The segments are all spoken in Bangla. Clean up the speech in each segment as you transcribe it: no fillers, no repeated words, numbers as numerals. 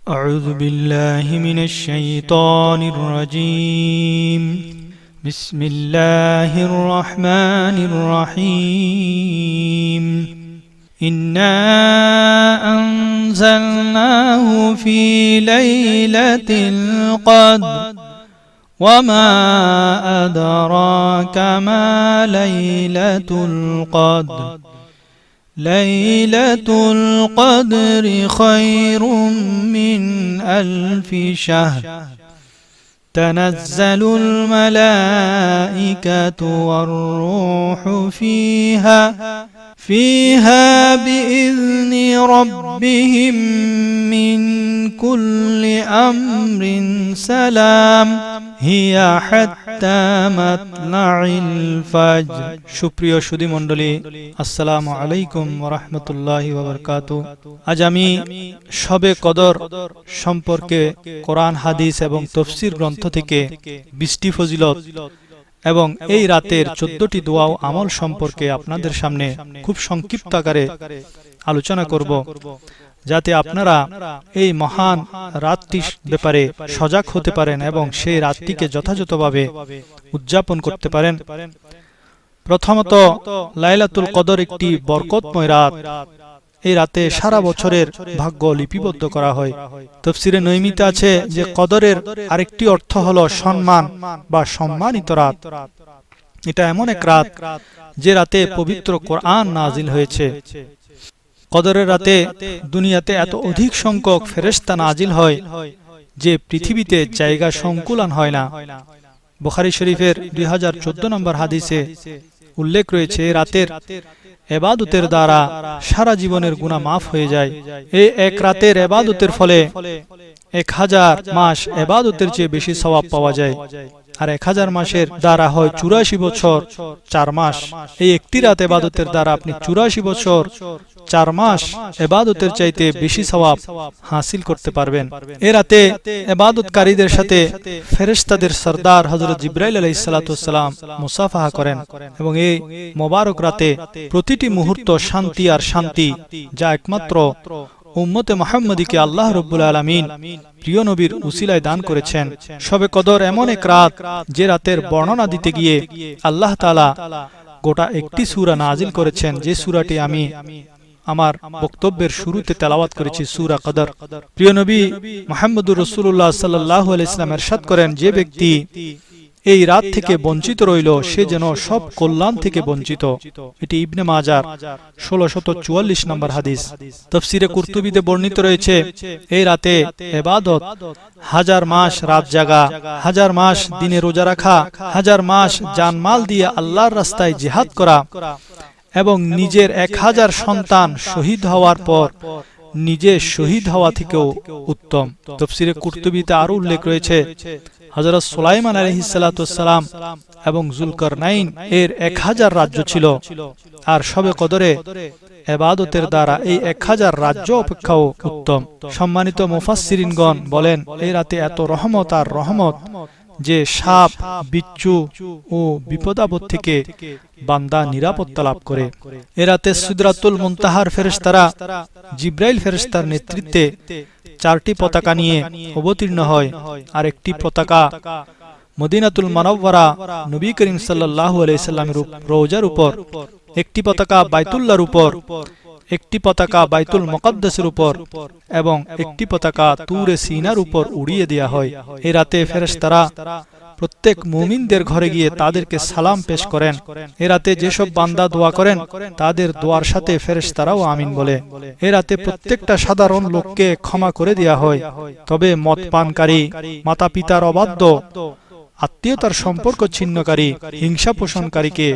أعوذ بالله من الشيطان الرجيم بسم الله الرحمن الرحيم إنا أنزلناه في ليلة القدر وما أدراك ما ليلة القدر ليلة القدر خير من ألف شهر تنزل الملائكة والروح فيها بإذن ربهم من كل أمر سلام هي حتى مطلع الفجر সুপ্রিয় সুধী মণ্ডলী, আসসালামু আলাইকুম ওয়া রাহমাতুল্লাহি ওয়া বারাকাতুহু। আজ আমি শবে কদর সম্পর্কে কোরআন, হাদিস এবং তাফসীর গ্রন্থ থেকে 20টি ফজিলত এবং এই রাতের 14টি দোয়া ও আমল সম্পর্কে আপনাদের সামনে খুব সংক্ষিপ্ত আকারে আলোচনা করব, যাতে আপনারা এই মহান রাতটির ব্যাপারে সজাগ হতে পারেন এবং সেই রাতটিকে যথাযথভাবে উদযাপন করতে পারেন। প্রথমত, লাইলাতুল কদর একটি বরকতময় রাত। এই রাতে সারা বছরের ভাগ্য লিপিবদ্ধ করা হয়। তাফসীরে নৈমিত আছে যে কদরের আরেকটি অর্থ হলো সম্মান বা সম্মানিত রাত। এটা এমন এক রাত যে রাতে পবিত্র কোরআন নাজিল হয়েছে। কদরের রাতে দুনিয়াতে এত অধিক সংখ্যক ফেরেশতা নাজিল হয় যে পৃথিবীতে জায়গা সংকুলান হয় না। বুখারী শরীফের 2014 নম্বর হাদিসে উল্লেখ রয়েছে, রাতের ইবাদতের দ্বারা সারা জীবনের গুনাহ মাফ হয়ে যায়। এই এক রাতের ইবাদতের ফলে 1000 মাস ইবাদতের চেয়ে বেশি সওয়াব পাওয়া যায়। আর 1000 মাসের দ্বারা হয় 84 বছর 4 মাস। এই একটি রাত ইবাদতের দ্বারা আপনি 84 বছর 4 মাস ইবাদতের চাইতে বেশি সওয়াব হাসিল করতে পারবেন। এই রাতে ইবাদতকারীদের সাথে ফেরেশতাদের সরদার হযরত জিবরাইল আলাইহিস সালাতু ওয়াস সালাম মুসাফাহা করেন এবং এই মোবারক রাতে প্রতিটি মুহূর্ত শান্তি আর শান্তি, যা একমাত্র উম্মতে মুহাম্মদীকে আল্লাহ রাব্বুল আলামিন প্রিয় নবীর উসিলায় দান করেছেন। শবে কদর এমন এক রাত যে রাতের বর্ণনা দিতে গিয়ে আল্লাহ তাআলা গোটা একটি সূরা নাজিল করেছেন, যে সূরাটি আমি আমার বক্তব্যের শুরুতে তেলাওয়াত করেছি, সূরা কদর। প্রিয় নবী মুহাম্মদুর রাসূলুল্লাহ সাল্লাল্লাহু আলাইহি ওয়াসাল্লাম ইরশাদ করেন, যে ব্যক্তি এই রাত থেকে বঞ্চিত রইল সে যেন সব কল্যাণ থেকে বঞ্চিত। এটি ইবনে মাজার 1644 নম্বর হাদিস। তাফসীরে কুরতুবীতে বর্ণিত রয়েছে, এই রাতে ইবাদত 1000 মাস রাত জাগা, 1000 মাস দিনে রোজা রাখা, 1000 মাস জানমাল দিয়ে আল্লাহর রাস্তায় জিহাদ করা এবং নিজের 1000 সন্তান শহীদ হওয়ার পর নিজে শহীদ হওয়া থেকেও উত্তম। তাফসীরে কুরতুবীতে আরো উল্লেখ রয়েছে, হযরত সুলাইমান আলাইহিস সালাতু ওয়াস সালাম এবং যুলকারনাইন এর 1000 রাজ্য ছিল। আর শবে কদরে ইবাদতের দ্বারা এই 1000 রাজ্য অপেক্ষাও উত্তম। সম্মানিত মুফাসসিরিনগণ বলেন, এই রাতে এত রহমত আর রহমত যে সাপ, বিচ্ছু ও বিপদাপদ থেকে বান্দা নিরাপত্তা লাভ করে। এ রাতে সিদরাতুল মুনতাহার ফেরেশতারা জিবরাইল ফেরেশতার নেতৃত্বে 4টি পতাকা নিয়ে অবতীর্ণ হয়। আর একটি পতাকা মদিনাতুল মুনাওয়ারা নবী করিম সাল্লাল্লাহু আলাইহি সাল্লামের রওজার উপর, একটি পতাকা বাইতুল্লাহর উপর, একটি পতাকা বাইতুল মুকাদ্দাসের উপর এবং একটি পতাকা তুরে সিনার উপর উড়িয়ে দেয়া হয়। এই রাতে ফেরেশতারা প্রত্যেক মুমিনদের ঘরে গিয়ে তাদেরকে সালাম পেশ করেন। এই রাতে যেসব বান্দা দোয়া করেন তাদের দোয়ার সাথে ফেরেশতারাও আমিন বলে। এই রাতে প্রত্যেকটা সাধারণ লোককে ক্ষমা করে দেয়া হয়, তবে মদ পানকারী, মাতা পিতার অবাধ্য, আত্মীয়তার সম্পর্ক ছিন্নকারী, হিংসা পোষণকারীকে,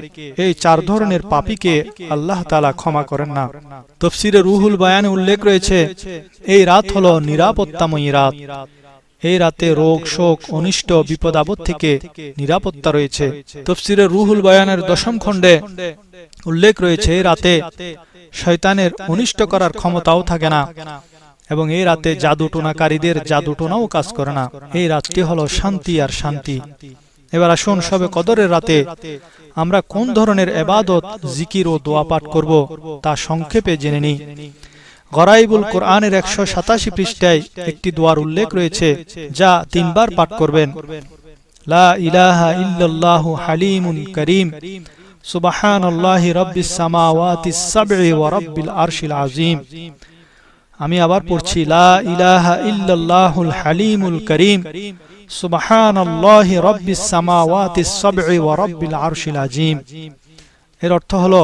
এই 4 ধরনের পাপীকে আল্লাহ তাআলা ক্ষমা করেন না। তাফসীরে রুহুল বায়ানে উল্লেখ রয়েছে, এই রাত হলো নিরাপত্তাময়ী রাত। এই রাতে রোগ, শোক, অনিষ্ট, বিপদ আপদ থেকে নিরাপত্তা রয়েছে। তাফসীরে রুহুল বায়ানের 10ম খণ্ডে উল্লেখ রয়েছে, এই রাতে শয়তানের অনিষ্ট করার ক্ষমতাও থাকে না এবং এই রাতে জাদু টোনাকারীদের জাদু টোনাও কাজ করে না। এই রাতটি হলো শান্তি আর শান্তি। এবার আসুন শবে কদরের রাতে আমরা কোন ধরনের ইবাদত, জিকির ও দোয়া পাঠ করব তা সংক্ষেপে জেনে নিই। গরাইবুল কোরআনের 187 পৃষ্ঠায় একটি দোয়ার উল্লেখ রয়েছে যা 3 বার পাঠ করবেন। লা ইলাহা ইল্লাল্লাহু হালিমুন করিম সুবহানাল্লাহি রাব্বিস সামাওয়াতিস সাব'i ওয়া রাব্বিল আরশিল আযীম। আমি আবার পড়ছি, লা ইলাহা ইল্লাল্লাহুল হালিমুল করিম সুবহানাল্লাহি রাব্বিস সামাওয়াতিস সাব'i ওয়া রাব্বিল আরশিল আযীম। এর অর্থ হলো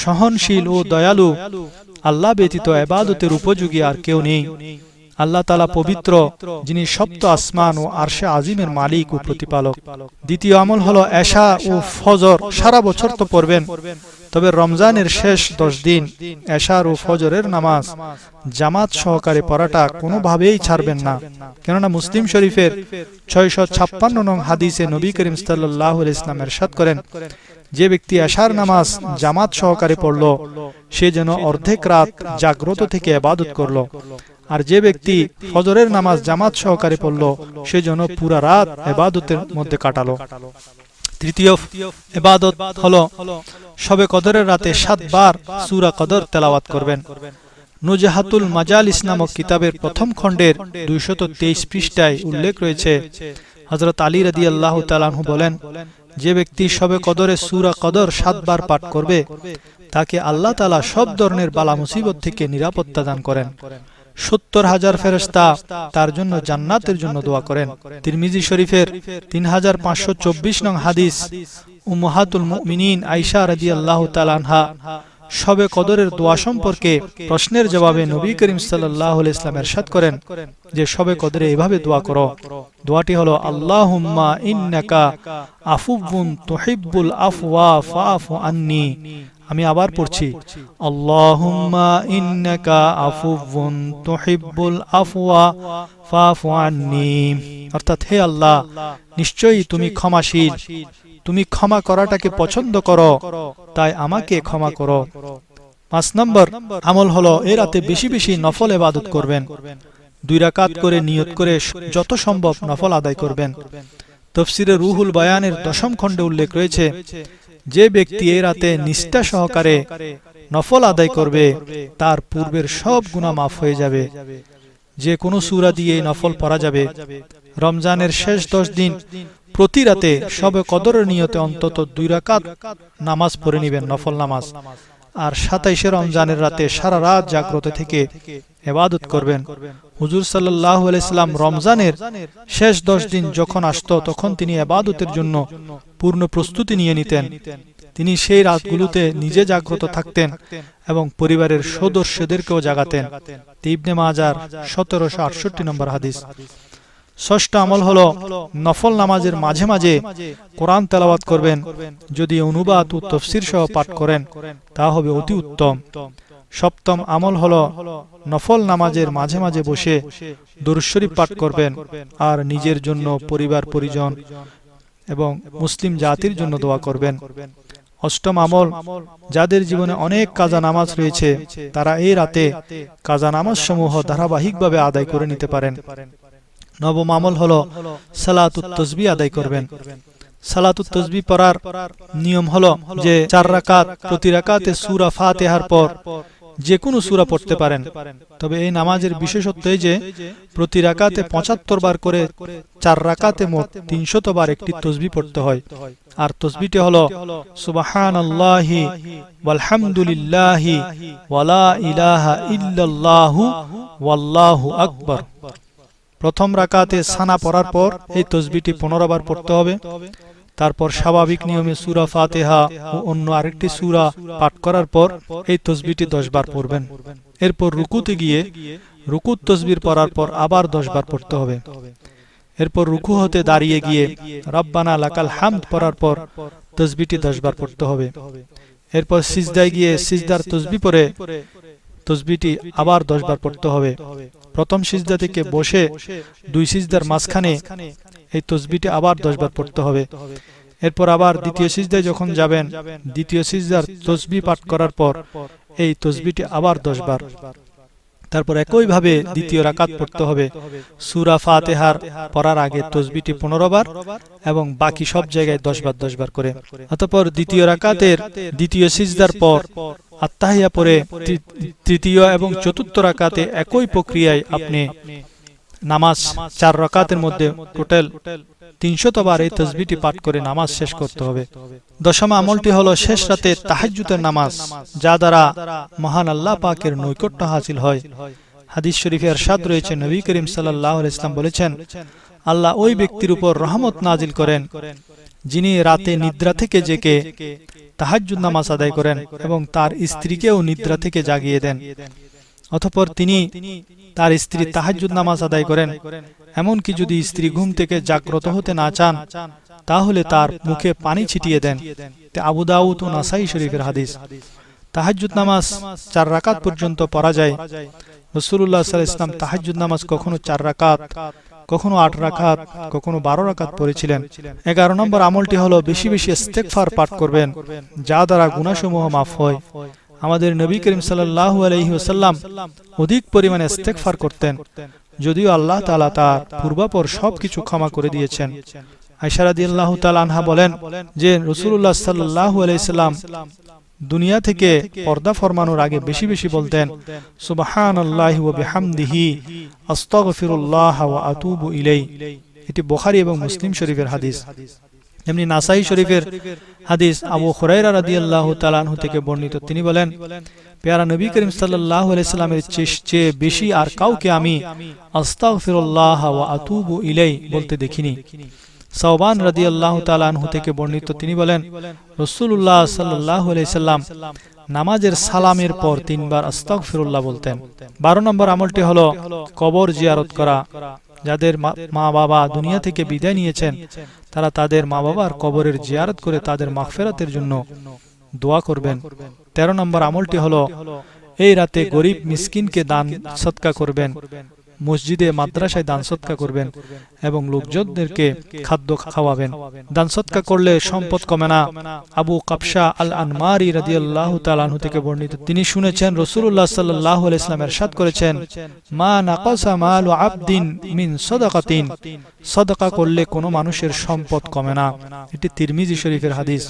সহনশীল ও দয়ালু আল্লাহ ব্যতীত ইবাদতের উপযোগী আর কেউ নেই। আল্লাহ তাআলা পবিত্র, যিনি সপ্ত আসমান ও আরশে আজিমের মালিক ও প্রতিপালক। দ্বিতীয় আমল হলো এশা ও ফজর সারা বছর তো পড়বেন, তবে রমজানের শেষ 10 দিন এশার ও ফজরের নামাজ জামাত সহকারে পড়াটা কোনোভাবেই ছাড়বেন না। কেননা মুসলিম শরীফের 656 নং হাদিসে নবী করিম সাল্লাল্লাহু আলাইহি ওয়াসাল্লাম ইরশাদ করেন, যে ব্যক্তি এশার নামাজ জামাত সহকারে পড়ল সে যেন অর্ধেক রাত জাগ্রত থেকে ইবাদত করল, আর যে ব্যক্তি ফজরের নামাজ জামাত সহকারে পড়ল সে যেন পুরা রাত ইবাদতের মধ্যে কাটালো। তৃতীয় ইবাদত হলো শবে কদরের রাতে 7 বার সূরা কদর তেলাওয়াত করবেন। নুজহাতুল মাজালিস নামক কিতাবের প্রথম খণ্ডের 223 পৃষ্ঠায় উল্লেখ রয়েছে, হযরত আলী রাদিয়াল্লাহু তাআলা আনহু বলেন, যে ব্যক্তি শবে কদরে সূরা কদর 7 বার পাঠ করবে তাকে আল্লাহ তাআলা সব ধরনের বালা মুসিবত থেকে নিরাপত্তা দান করেন। 70,000 ফেরেশতা তার জন্য জান্নাতের জন্য দোয়া করেন। তিরমিজি শরীফের 3524 নং হাদিস উম্মাহাতুল মুমিনিন আয়েশা রাদিয়াল্লাহু তাআলা আনহা শবে কদরের দোয়া সম্পর্কে প্রশ্নের জবাবে নবী করিম সাল্লাল্লাহু আলাইহি ওয়াসাল্লাম ইরশাদ করেন যে শবে কদরে এভাবে দোয়া করো। দোয়াটি হলো, আল্লাহুম্মা ইন্নাকা আফুউন তুহিব্বুল আফওয়া ফাআফু আন্নি। আমি আবার পড়ছি, আল্লাহুম্মা ইন্নাকা আফুউন তুহিব্বুল আফওয়া ফাআফু আন্নি। অর্থাৎ, হে আল্লাহ, নিশ্চয়ই তুমি ক্ষমাশীল, তুমি ক্ষমা করাটাকে পছন্দ করো, তাই আমাকে ক্ষমা করো। 5 নম্বর আমল হলো এই রাতে বেশি বেশি নফল ইবাদত করবেন। 2 রাকাত করে নিয়ত করে যত সম্ভব নফল আদায় করবেন। তাফসীরে রুহুল বায়ানের 10ম খণ্ডে উল্লেখ রয়েছে, যে ব্যক্তি এই রাতে নিষ্ঠা সহকারে নফল আদায় করবে তার পূর্বের সব গুনাহ মাফ হয়ে যাবে। যে কোনো সূরা দিয়ে নফল পড়া যাবে। রমজানের শেষ 10 দিন প্রতি রাতে শবে কদরের নিয়তে অন্তত 2 রাকাত নামাজ পড়ে নেবেন, নফল নামাজ। আর 27শে রমজানের রাতে সারা রাত জাগ্রত থেকে ইবাদত করবেন। হুজুর সাল্লাল্লাহু আলাইহি সাল্লাম রমজানের শেষ 10 দিন যখন আসতো তখন তিনি ইবাদতের জন্য পূর্ণ প্রস্তুতি নিয়ে নিতেন। তিনি সেই রাতগুলোতে নিজে জাগ্রত থাকতেন এবং পরিবারের সদস্যদেরকেও জাগাতেন। ইবনে মাজার 1768 নম্বর হাদিস। ষষ্ঠ আমল হলো নফল নামাজের মাঝে মাঝে কোরআন তেলাওয়াত করবেন। যদি অনুবাদ ও তাফসীর সহ পাঠ করেন তা হবে অতি উত্তম। সপ্তম আমল হলো নফল নামাজের মাঝে মাঝে বসে দুরূদ শরীফ পাঠ করবেন আর নিজের জন্য, পরিবার পরিজন এবং মুসলিম জাতির জন্য দোয়া করবেন। অষ্টম আমল, যাদের জীবনে অনেক কাজা নামাজ রয়েছে তারা এই রাতে কাজা নামাজ সমূহ ধারাবাহিকভাবে আদায় করে নিতে পারেন। নবম আমল হলো সালাতুত তাসবিহ আদায় করবেন। সালাতুত তাসবিহ পড়ার নিয়ম হলো যে 4 রাকাত, প্রতি রাকাতে সূরা ফাতিহার পর যে কোনো সূরা পড়তে পারেন। তবে এই নামাজের বিশেষত্ব এই যে প্রতি রাকাতে 75 বার করে 4 রাকাতে মোট 300 বার একটি তাসবিহ পড়তে হয়। আর তাসবিহটি হলো সুবহানাল্লাহি ওয়ালহামদুলিল্লাহি ওয়ালা ইলাহা ইল্লাল্লাহু ওয়াল্লাহু আকবার। প্রথম রাকাতে সানা পড়ার পর এই তাসবিহটি 15 বার পড়তে হবে। তারপর স্বাভাবিক নিয়মে সূরা ফাতিহা ও অন্য আরেকটি সূরা পাঠ করার পর এই তাসবিহটি 10 বার পড়বেন। এরপর রুকুতে গিয়ে রুকুত তাসবিহ পড়ার পর আবার 10 বার পড়তে হবে। এরপর রুকু হতে দাঁড়িয়ে গিয়ে রব্বানা লাকাল হামদ পড়ার পর তাসবিহটি 10 বার পড়তে হবে। এরপর সিজদায় গিয়ে সিজদার তাসবিহ পড়ে তাসবিহটি আবার 10 বার পড়তে হবে। প্রথম সিজদা থেকে বসে 2 সিজদার মাঝখানে এই তাসবিহটি আবার 10 বার পড়তে হবে। এরপর আবার দ্বিতীয় সিজদায় যখন যাবেন দ্বিতীয় সিজদার তাসবিহ পাঠ করার পর এই তাসবিহটি আবার 10 বার। তারপর একইভাবে দ্বিতীয় রাকাত পড়তে হবে। সূরা ফাতিহার পড়ার আগে তাসবিহটি 15 বার এবং বাকি সব জায়গায় 10 বার 10 বার করে। অতঃপর দ্বিতীয় রাকাতের দ্বিতীয় সিজদার পর আত্তাহিয়া পড়ে তৃতীয় এবং চতুর্থ রাকাতে একই প্রক্রিয়ায় আপনি নামাজ 4 রাকাতের মধ্যে টোটাল 300 বার এই তাসবিহটি পাঠ করে নামাজ শেষ করতে হবে। দশম আমলটি হলো শেষ রাতে তাহাজ্জুদের নামাজ, যা দ্বারা মহান আল্লাহ পাকের নৈকট্য হাসিল হয়। হাদিস শরীফে ইরশাদ রয়েছে, নবী করিম সাল্লাল্লাহু আলাইহি ওয়াসাল্লাম বলেছেন, আল্লাহ ওই ব্যক্তির উপর রহমত নাজিল করেন যিনি রাতে নিদ্রা থেকে জেগে তাহাজ্জুদ নামাজ আদায় করেন এবং তার স্ত্রীকেও নিদ্রা থেকে জাগিয়ে দেন। অতঃপর তিনি তার স্ত্রী তাহাজ্জুদ নামাজ আদায় করেন। এমনকি যদি স্ত্রী ঘুম থেকে জাগ্রত হতে না চান তাহলে তার মুখে পানি ছিটিয়ে দেন। আবু দাউদ ও নাসাই শরীফের হাদিস। তাহাজ্জুদ নামাজ 4 রাকাত পর্যন্ত পড়া যায়। রাসূলুল্লাহ সাল্লাল্লাহু আলাইহি ওয়াসাল্লাম তাহাজ্জুদ নামাজ কখনো 4 রাকাত, কখনো 8 রাকাত, কখনো 12 রাকাত পড়েছিলেন। 11 নম্বর আমলটি হলো বেশি বেশি ইস্তেগফার পাঠ করবেন, যা দ্বারা গুনাহসমূহ মাফ হয়। আমাদের নবী করিম সাল্লাল্লাহু আলাইহি ওয়াসাল্লাম অধিক পরিমাণে ইস্তেগফার করতেন, যদিও আল্লাহ তাআলা তার পূর্বাপর সবকিছু ক্ষমা করে দিয়েছেন। আয়েশা রাদিয়াল্লাহু তাআলা আনহা বলেন যে রাসূলুল্লাহ সাল্লাল্লাহু আলাইহি ওয়াসাল্লাম দুনিয়া থেকে পর্দা ফরমানোর আগে বেশি বেশি বলতেন, সুবহানাল্লাহি ওয়া বিহামদিহি আস্তাগফিরুল্লাহ ওয়া আতুবু ইলাইহি। এটি বুখারী এবং মুসলিম শরীফের হাদিস। এমনি নাসাই শরীফের হাদিস আবু হুরায়রা রাদিয়াল্লাহু তাআলা আনহু থেকে বর্ণিত, তিনি বলেন, পেয়ারা নবী করিম সাল্লাল্লাহু আলাইহি সাল্লামের চেয়ে বেশি আর কাউকে আমি আস্তাগফিরুল্লাহ ওয়া আতুবু ইলাইহি বলতে দেখিনি। সাওবান রাদিয়াল্লাহু তাআলা আনহু থেকে বর্ণিত, তিনি বলেন, রাসূলুল্লাহ সাল্লাল্লাহু আলাইহি সাল্লাম নামাজের সালামের পর 3 বার আস্তাগফিরুল্লাহ বলতেন। 12 নম্বর আমলটি হলো কবর জিয়ারত করা। যাদের মা বাবা দুনিয়া থেকে বিদায় নিয়েছেন তারা তাদের মা বাবার কবরের জিয়ারত করে তাদের মাগফিরাতের জন্য দোয়া করবেন। 13 নম্বর আমলটি হলো এই রাতে গরিব মিসকিনকে দান সদকা করবেন, মসজিদে মাদ্রাসায় দান সদকা করবেন এবং লোকজনদেরকে খাদ্য খাওয়াবেন। দান সদকা করলে সম্পদ কমে না। আবু কাবশা আল আনমারি রাদিয়াল্লাহু তাআলা আনহু থেকে বর্ণিত, তিনি শুনেছেন রাসূলুল্লাহ সাল্লাল্লাহু আলাইহি ওয়াসাল্লাম ইরশাদ করেছেন, মা নাকাসা মালু আবদিন মিন সাদাকাতিন, সাদাকা করলে কোনো মানুষের সম্পদ কমে না। এটি তিরমিজি শরীফের হাদিস।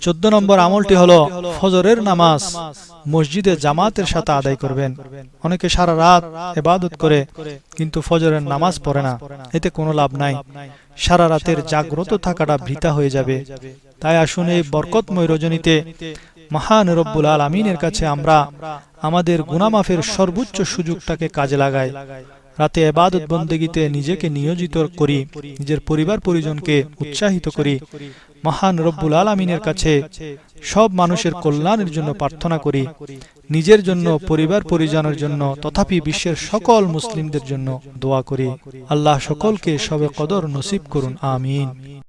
14 নম্বর আমলটি হলো ফজরের নামাজ মসজিদে জামাতের সাথে আদায় করবেন। অনেকে সারা রাত ইবাদত করে কিন্তু ফজরের নামাজ পড়ে না, এতে কোনো লাভ নাই। সারা রাতের জাগ্রত থাকাটা বৃথা হয়ে যাবে। তাই আসুন এই বরকতময় রজনীতে মহান রব্বুল আলামিনের কাছে আমরা আমাদের গুনাহ মাফের সর্বোচ্চ সুযোগটাকে কাজে লাগাই। রাতে ইবাদত বন্দেগীতে নিজেকে নিয়োজিত করি, নিজের পরিবার পরিজনকে উৎসাহিত করি। মহান রব্বুল আলামিনের কাছে সব মানুষের কল্যাণের জন্য প্রার্থনা করি, নিজের জন্য, পরিবার পরিজনের জন্য, তথাপি বিশ্বের সকল মুসলিমদের জন্য দোয়া করি। আল্লাহ সকলকে শবে কদর নসিব করুন, আমিন।